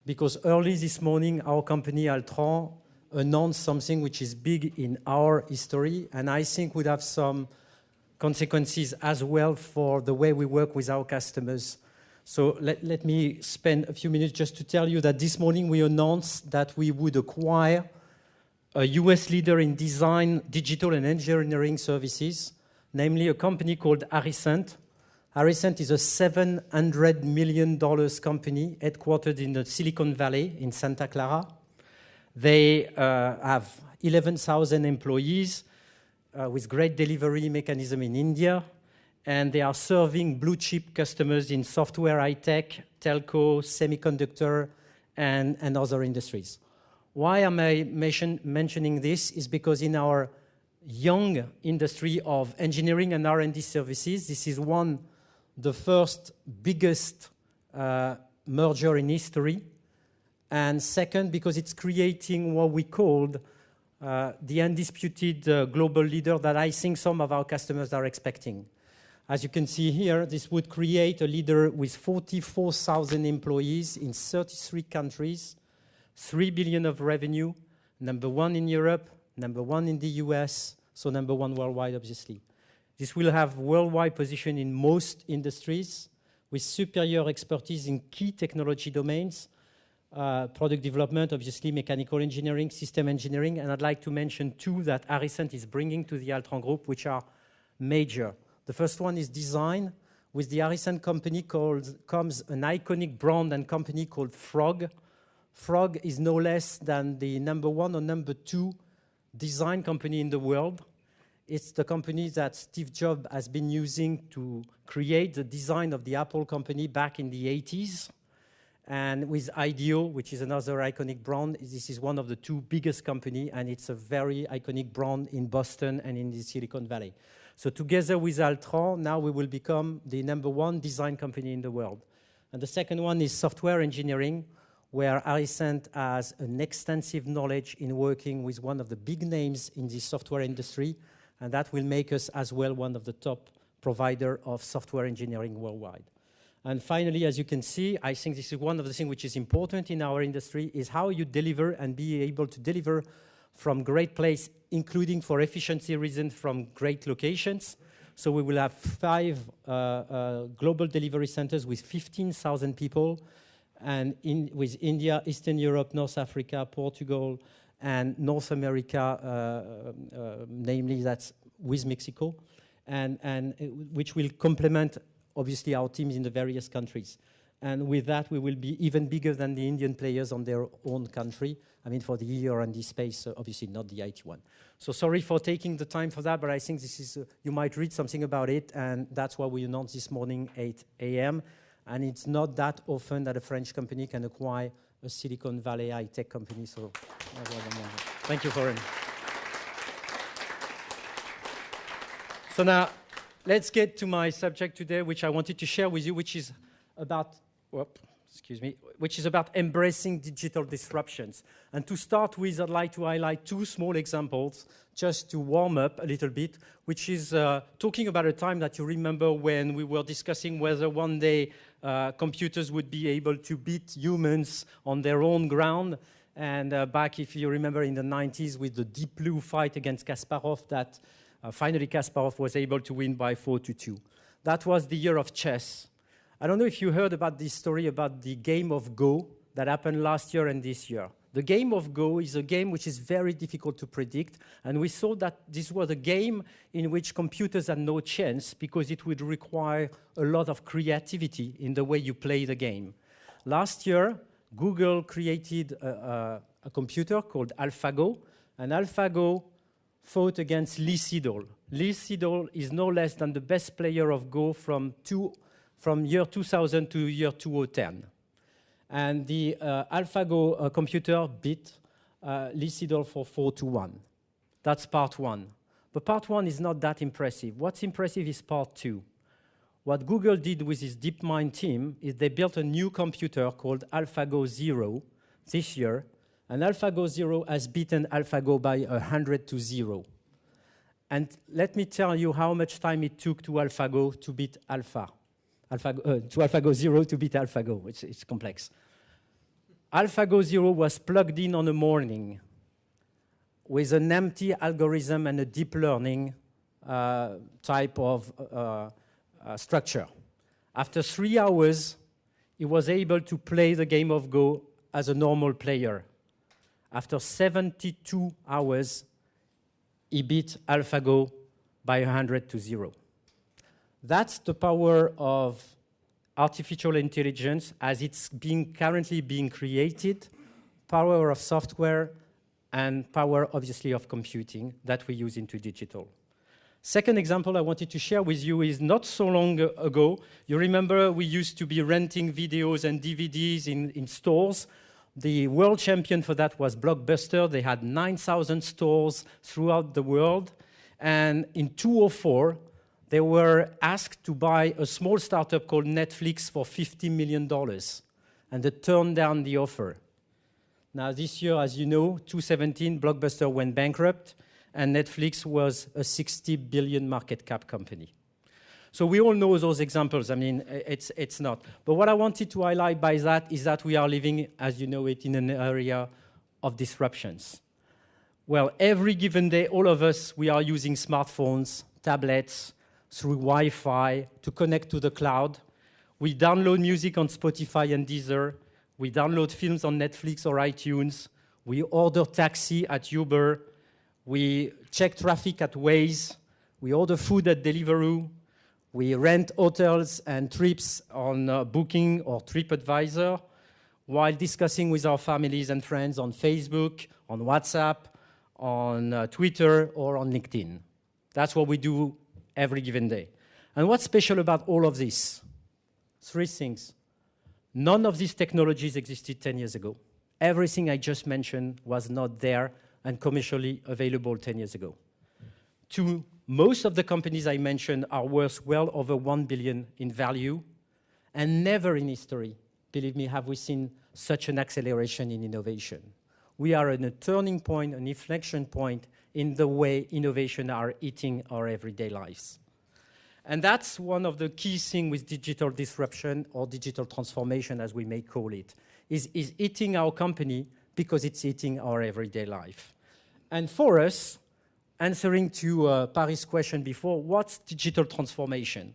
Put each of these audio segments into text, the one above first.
because early this morning, our company, Altran, announced something which is big in our history, and I think would have some consequences as well for the way we work with our customers. So let me spend a few minutes just to tell you that this morning we announced that we would acquire a US leader in design, digital, and engineering services, namely a company called Aricent. Aricent is a $700 million company headquartered in the Silicon Valley in Santa Clara. They have 11,000 employees with great delivery mechanism in India, and they are serving blue-chip customers in software, high-tech, telco, semiconductor, and other industries. Why am I mentioning this is because in our young industry of engineering and R&D services, this is the first biggest merger in history. And second, because it's creating what we called the undisputed global leader that I think some of our customers are expecting. As you can see here, this would create a leader with 44,000 employees in 33 countries, 3 billion of revenue, #1 in Europe, #1 in the US, so #1 worldwide, obviously. This will have worldwide position in most industries with superior expertise in key technology domains, product development, obviously mechanical engineering, system engineering, and I'd like to mention two that Aricent is bringing to the Altran Group, which are major. The first one is design. With the Aricent company comes an iconic brand and company called Frog. Frog is no less than the #1 or #2 design company in the world. It's the company that Steve Jobs has been using to create the design of the Apple company back in the 80s. And with IDEO, which is another iconic brand, this is one of the two biggest companies, and it's a very iconic brand in Boston and in the Silicon Valley. So together with Altran, now we will become the #1 design company in the world. And the second one is software engineering, where Aricent has an extensive knowledge in working with one of the big names in the software industry, and that will make us as well one of the top provider of software engineering worldwide. And finally, as you can see, I think this is one of the things which is important in our industry, is how you deliver and be able to deliver from great place, including for efficiency reasons from great locations. So we will have 5 global delivery centers with 15,000 people, and with India, Eastern Europe, North Africa, Portugal, and North America, namely that's with Mexico, and which will complement, obviously, our teams in the various countries. And with that, we will be even bigger than the Indian players on their own country. I mean, for the R&D space, obviously not the IT one. So sorry for taking the time for that, but I think this is, you might read something about it, and that's why we announced this morning, 8 a.m. And it's not that often that a French company can acquire a Silicon Valley high-tech company, so thank you for it. So now, let's get to my subject today, which I wanted to share with you, which is about, which is about embracing digital disruptions. And to start with, I'd like to highlight 2 small examples, just to warm up a little bit, which is talking about a time that you remember when we were discussing whether one day computers would be able to beat humans on their own ground. And back, if you remember, in the 90s with the Deep Blue fight against Kasparov, that finally Kasparov was able to win by 4-2. That was the year of chess. I don't know if you heard about this story about the game of Go that happened last year and this year. The game of Go is a game which is very difficult to predict, and we saw that this was a game in which computers had no chance because it would require a lot of creativity in the way you play the game. Last year, Google created a computer called Alphago, and Alphago fought against Lee Sedol. Lee Sedol is no less than the best player of Go from year 2000 to year 2010. And the Alphago computer beat Lee Sedol for 4-1. That's part 1. But part 1 is not that impressive. What's impressive is part 2. What Google did with its DeepMind team is they built a new computer called Alphago Zero this year, and Alphago Zero has beaten Alphago by 100-0. And let me tell you how much time it took to Alphago to beat Alphago Zero to beat Alphago. It's complex. Alphago Zero was plugged in on a morning with an empty algorithm and a deep learning type of structure. After 3 hours, he was able to play the game of Go as a normal player. After 72 hours, he beat AlphaGo by 100-0. That's the power of artificial intelligence as it's currently being created, power of software, and power, obviously, of computing that we use into digital. Second example I wanted to share with you is not so long ago. You remember we used to be renting videos and DVDs in stores. The world champion for that was Blockbuster. They had 9,000 stores throughout the world. And in 2004, they were asked to buy a small startup called Netflix for $50 million. And they turned down the offer. Now, this year, as you know, 2017, Blockbuster went bankrupt, and Netflix was a 60 billion market cap company. So we all know those examples. I mean, it's not. But what I wanted to highlight by that is that we are living, as you know it, in an area of disruptions. Well, every given day, all of us, we are using smartphones, tablets, through Wi-Fi to connect to the cloud. We download music on Spotify and Deezer. We download films on Netflix or iTunes. We order taxi at Uber. We check traffic at Waze. We order food at Deliveroo. We rent hotels and trips on Booking or TripAdvisor while discussing with our families and friends on Facebook, on WhatsApp, on Twitter, or on LinkedIn. That's what we do every given day. And what's special about all of this? 3 things. None of these technologies existed 10 years ago. Everything I just mentioned was not there and commercially available 10 years ago. 2, most of the companies I mentioned are worth well over 1 billion in value, and never in history, believe me, have we seen such an acceleration in innovation. We are at a turning point, an inflection point in the way innovation are eating our everyday lives. And that's one of the key things with digital disruption or digital transformation, as we may call it, is eating our company because it's eating our everyday life. And for us, answering to Paris' question before, what's digital transformation?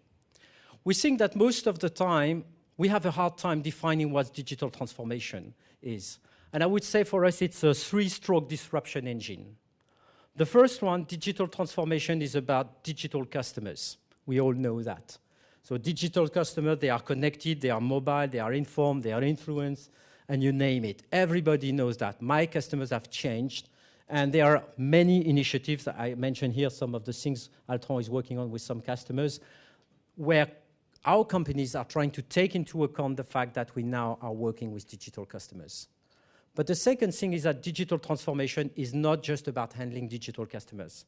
We think that most of the time, we have a hard time defining what digital transformation is. And I would say for us, it's a 3-stroke disruption engine. The first one, digital transformation, is about digital customers. We all know that. So digital customers, they are connected, they are mobile, they are informed, they are influenced, and you name it. Everybody knows that. My customers have changed, and there are many initiatives. I mentioned here some of the things Altran is working on with some customers, where our companies are trying to take into account the fact that we now are working with digital customers. But the second thing is that digital transformation is not just about handling digital customers.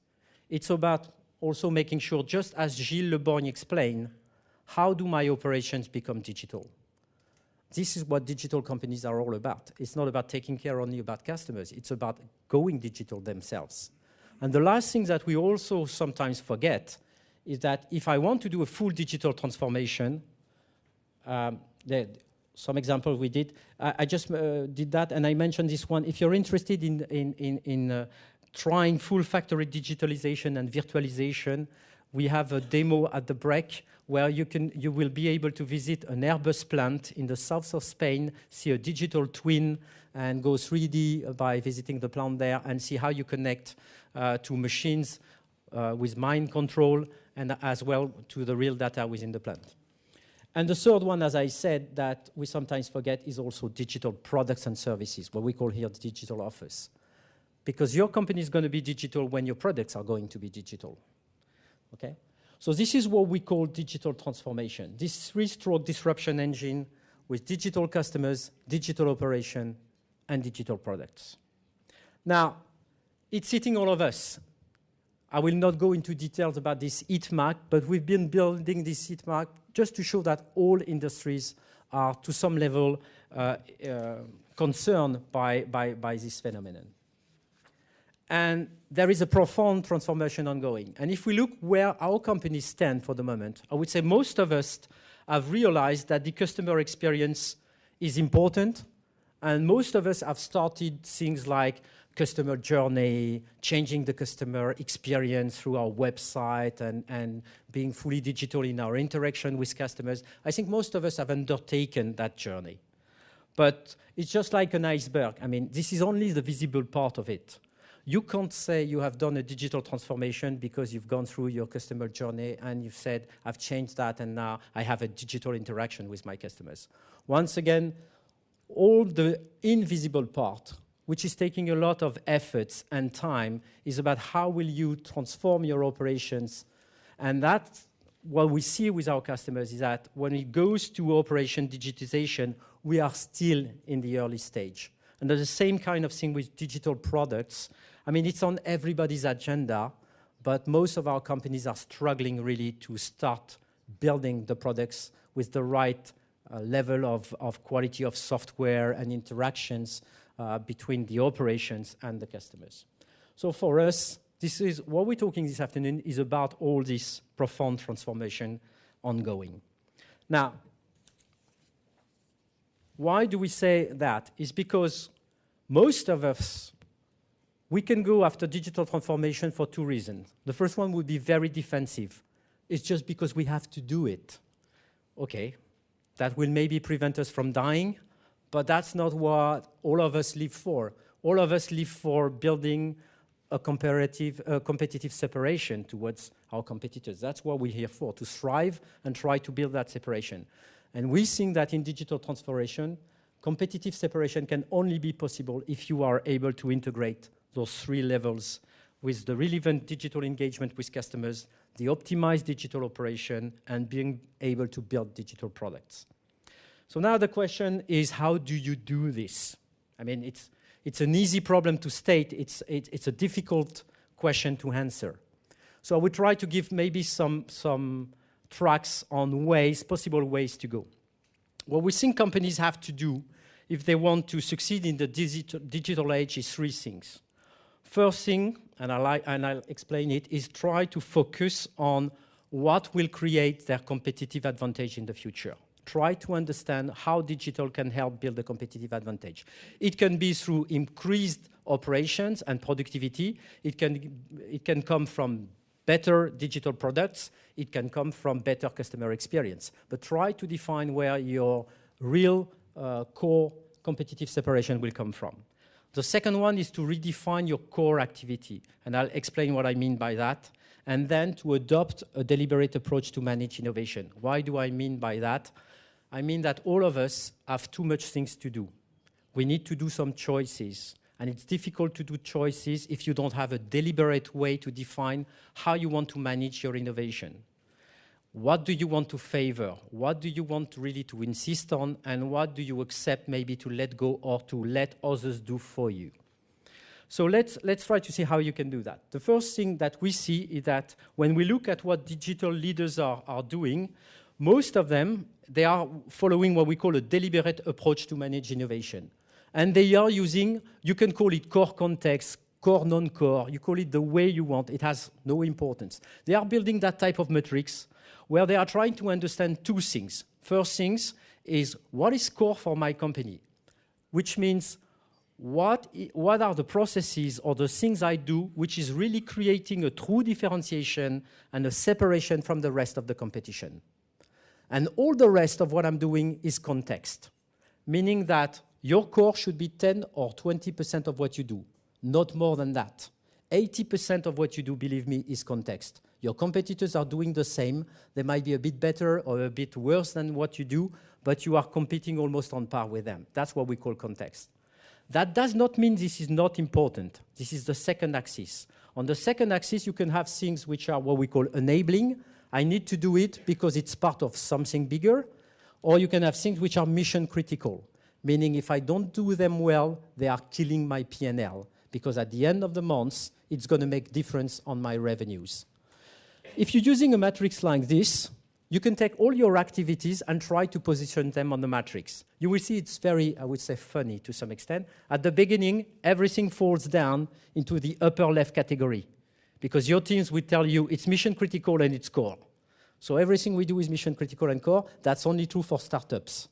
It's about also making sure, just as Gilles Le Borgne explained, how do my operations become digital? This is what digital companies are all about. It's not about taking care only about customers. It's about going digital themselves. And the last thing that we also sometimes forget is that if I want to do a full digital transformation, some example we did. I just did that, and I mentioned this one. If you're interested in trying full factory digitalization and virtualization, we have a demo at the break where you will be able to visit an Airbus plant in the south of Spain, see a digital twin, and go 3D by visiting the plant there and see how you connect to machines with mind control and as well to the real data within the plant. And the third one, as I said, that we sometimes forget is also digital products and services, what we call here the digital office. Because your company is going to be digital when your products are going to be digital. Okay? So this is what we call digital transformation. This 3-stroke disruption engine with digital customers, digital operation, and digital products. Now, it's hitting all of us. I will not go into details about this heat map, but we've been building this heat map just to show that all industries are, to some level, concerned by this phenomenon. And there is a profound transformation ongoing. And if we look where our companies stand for the moment, I would say most of us have realized that the customer experience is important And most of us have started things like customer journey, changing the customer experience through our website and being fully digital in our interaction with customers. I think most of us have undertaken that journey. But it's just like an iceberg. I mean, this is only the visible part of it. You can't say you have done a digital transformation because you've gone through your customer journey and you've said, I've changed that and now I have a digital interaction with my customers. Once again, all the invisible part, which is taking a lot of efforts and time, is about how will you transform your operations. And that's what we see with our customers is that when it goes to operation digitization, we are still in the early stage. And there's the same kind of thing with digital products. I mean, it's on everybody's agenda, but most of our companies are struggling really to start building the products with the right level of quality of software and interactions between the operations and the customers. So for us, this is what we're talking this afternoon is about all this profound transformation ongoing. Now, why do we say that? It's because most of us, we can go after digital transformation for two reasons. The first one would be very defensive. It's just because we have to do it. Okay, that will maybe prevent us from dying, but that's not what all of us live for. All of us live for building a competitive separation towards our competitors. That's what we're here for, to thrive and try to build that separation. And we think that in digital transformation, competitive separation can only be possible if you are able to integrate those three levels with the relevant digital engagement with customers, the optimized digital operation, and being able to build digital products. So now the question is, how do you do this? I mean, it's an easy problem to state. It's a difficult question to answer. So I would try to give maybe some tracks on possible ways to go. What we think companies have to do if they want to succeed in the digital age is three things. First thing, and I'll explain it, is try to focus on what will create their competitive advantage in the future. Try to understand how digital can help build a competitive advantage. It can be through increased operations and productivity. It can come from better digital products. It can come from better customer experience. But try to define where your real core competitive separation will come from. The second one is to redefine your core activity, and I'll explain what I mean by that, and then to adopt a deliberate approach to manage innovation. Why do I mean by that? I mean that all of us have too much things to do. We need to do some choices, and it's difficult to do choices if you don't have a deliberate way to define how you want to manage your innovation. What do you want to favor? What do you want really to insist on? And what do you accept maybe to let go or to let others do for you? So let's try to see how you can do that. The first thing that we see is that when we look at what digital leaders are doing, most of them, they are following what we call a deliberate approach to manage innovation. And they are using, you can call it core context, core, non-core, you call it the way you want, it has no importance. They are building that type of metrics where they are trying to understand two things. First things is, what is core for my company? Which means, what are the processes or the things I do which is really creating a true differentiation and a separation from the rest of the competition? And all the rest of what I'm doing is context, meaning that your core should be 10 or 20% of what you do, not more than that. 80% of what you do, believe me, is context. Your competitors are doing the same. They might be a bit better or a bit worse than what you do, but you are competing almost on par with them. That's what we call context. That does not mean this is not important. This is the second axis. On the second axis, you can have things which are what we call enabling. I need to do it because it's part of something bigger. Or you can have things which are mission critical, meaning if I don't do them well, they are killing my P&L, because at the end of the month, it's going to make difference on my revenues. If you're using a matrix like this, you can take all your activities and try to position them on the matrix. You will see it's very, I would say, funny to some extent. At the beginning, everything falls down into the upper left category, because your teams will tell you it's mission critical and it's core. So everything we do is mission critical and core. That's only true for startups.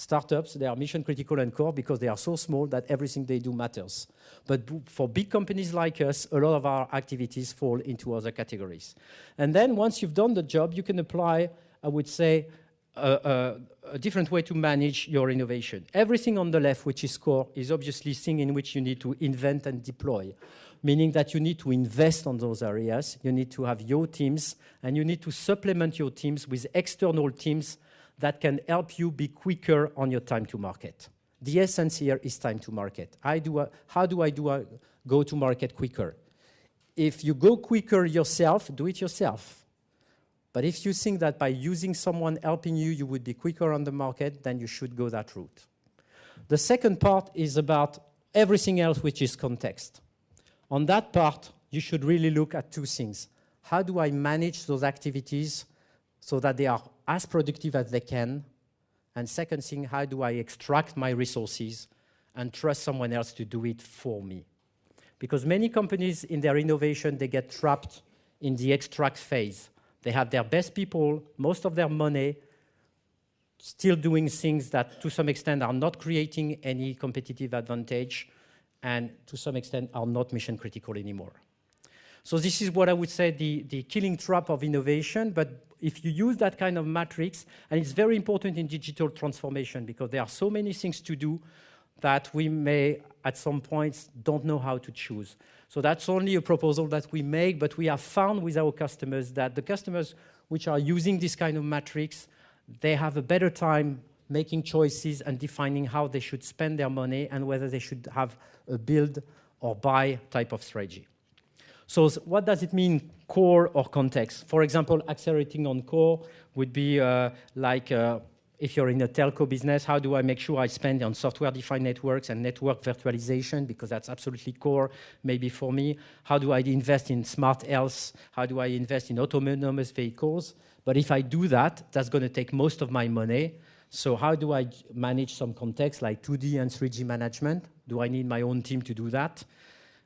Startups, they are mission critical and core because they are so small that everything they do matters. But for big companies like us, a lot of our activities fall into other categories. And then once you've done the job, you can apply, I would say, a different way to manage your innovation. Everything on the left, which is core, is obviously thing in which you need to invent and deploy, meaning that you need to invest on those areas, you need to have your teams, and you need to supplement your teams with external teams that can help you be quicker on your time to market. The essence here is time to market. How do I go to market quicker? If you go quicker yourself, do it yourself. But if you think that by using someone helping you, you would be quicker on the market, then you should go that route. The second part is about everything else, which is context. On that part, you should really look at two things. How do I manage those activities so that they are as productive as they can? And second thing, how do I extract my resources and trust someone else to do it for me? Because many companies in their innovation, they get trapped in the extract phase. They have their best people, most of their money, still doing things that to some extent are not creating any competitive advantage and to some extent are not mission critical anymore. So this is what I would say the killing trap of innovation, but if you use that kind of matrix, and it's very important in digital transformation because there are so many things to do that we may, at some points, don't know how to choose. So that's only a proposal that we make, but we have found with our customers that the customers which are using this kind of matrix, they have a better time making choices and defining how they should spend their money and whether they should have a build or buy type of strategy. So what does it mean, core or context? For example, accelerating on core would be if you're in a telco business, how do I make sure I spend on software-defined networks and network virtualization, because that's absolutely core maybe for me. How do I invest in smart health? How do I invest in autonomous vehicles? But if I do that, that's going to take most of my money. So how do I manage some context like 2D and 3G management? Do I need my own team to do that?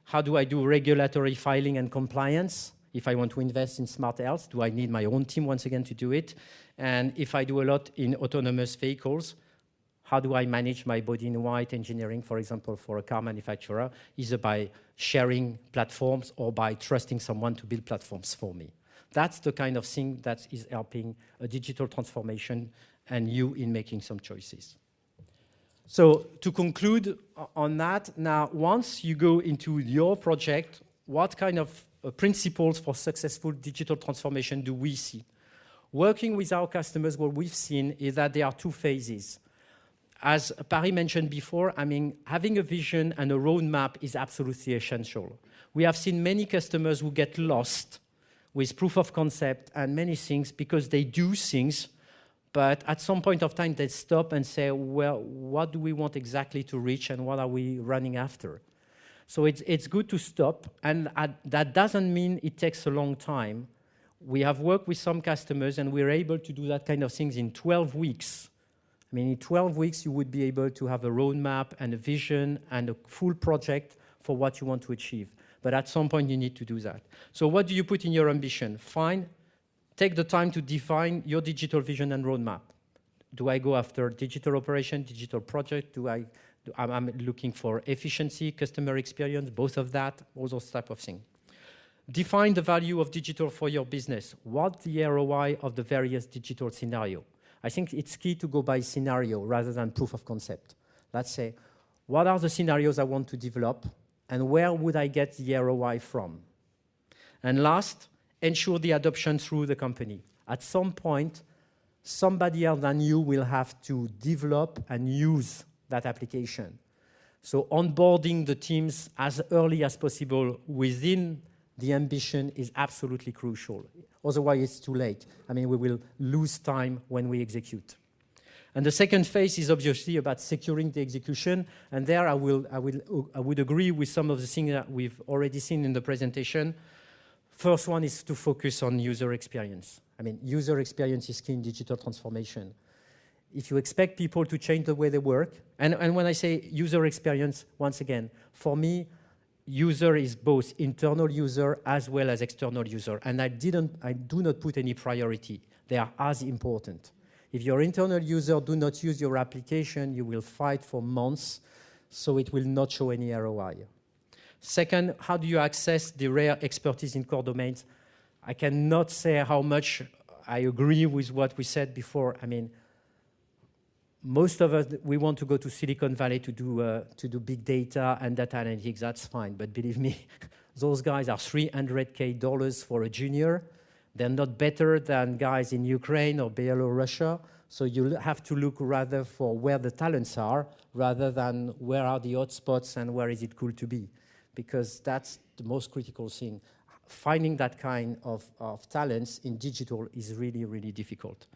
How do I do regulatory filing and compliance? If I want to invest in smart health, do I need my own team once again to do it? And if I do a lot in autonomous vehicles, how do I manage my body-in-white engineering, for example, for a car manufacturer, either by sharing platforms or by trusting someone to build platforms for me? That's the kind of thing that is helping a digital transformation and you in making some choices. So to conclude on that, now once you go into your project, what kind of principles for successful digital transformation do we see? Working with our customers, what we've seen is that there are two phases. As Paris mentioned before, I mean, having a vision and a roadmap is absolutely essential. We have seen many customers who get lost with proof of concept and many things because they do things, but at some point of time they stop and say, well, what do we want exactly to reach and what are we running after? So it's good to stop, and that doesn't mean it takes a long time. We have worked with some customers and we're able to do that kind of things in 12 weeks. I mean, in 12 weeks, you would be able to have a roadmap and a vision and a full project for what you want to achieve. But at some point, you need to do that. So what do you put in your ambition? Fine. Take the time to define your digital vision and roadmap. Do I go after digital operation, digital project? I'm looking for efficiency, customer experience, both of that, all those type of things. Define the value of digital for your business. What's the ROI of the various digital scenario? I think it's key to go by scenario rather than proof of concept. Let's say, what are the scenarios I want to develop and where would I get the ROI from? And last, ensure the adoption through the company. At some point, somebody else than you will have to develop and use that application. So onboarding the teams as early as possible within the ambition is absolutely crucial. Otherwise, it's too late. I mean, we will lose time when we execute. And the second phase is obviously about securing the execution. And there I would agree with some of the things that we've already seen in the presentation. First one is to focus on user experience. I mean, user experience is key in digital transformation. If you expect people to change the way they work, and when I say user experience, once again, for me, user is both internal user as well as external user, and I do not put any priority. They are as important. If your internal users do not use your application, you will fight for months, so it will not show any ROI. Second, how do you access the rare expertise in core domains? I cannot say how much I agree with what we said before. I mean, most of us, we want to go to Silicon Valley to do big data and data analytics. That's fine, but believe me, those guys are $300K for a junior. They're not better than guys in Ukraine or Belarus. So you have to look rather for where the talents are, rather than where are the hotspots and where is it cool to be, because that's the most critical thing. Finding that kind of talents in digital is really, really difficult.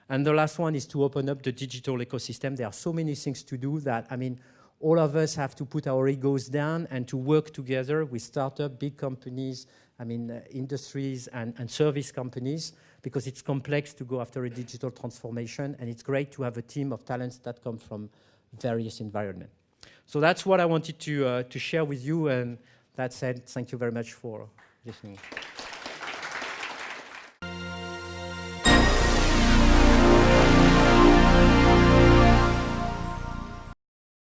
And the last one is to open up the digital ecosystem. There are so many things to do that, I mean, all of us have to put our egos down and to work together with startups, big companies, I mean, industries and service companies, because it's complex to go after a digital transformation, and it's great to have a team of talents that come from various environments. So that's what I wanted to share with you, and that said, thank you very much for listening.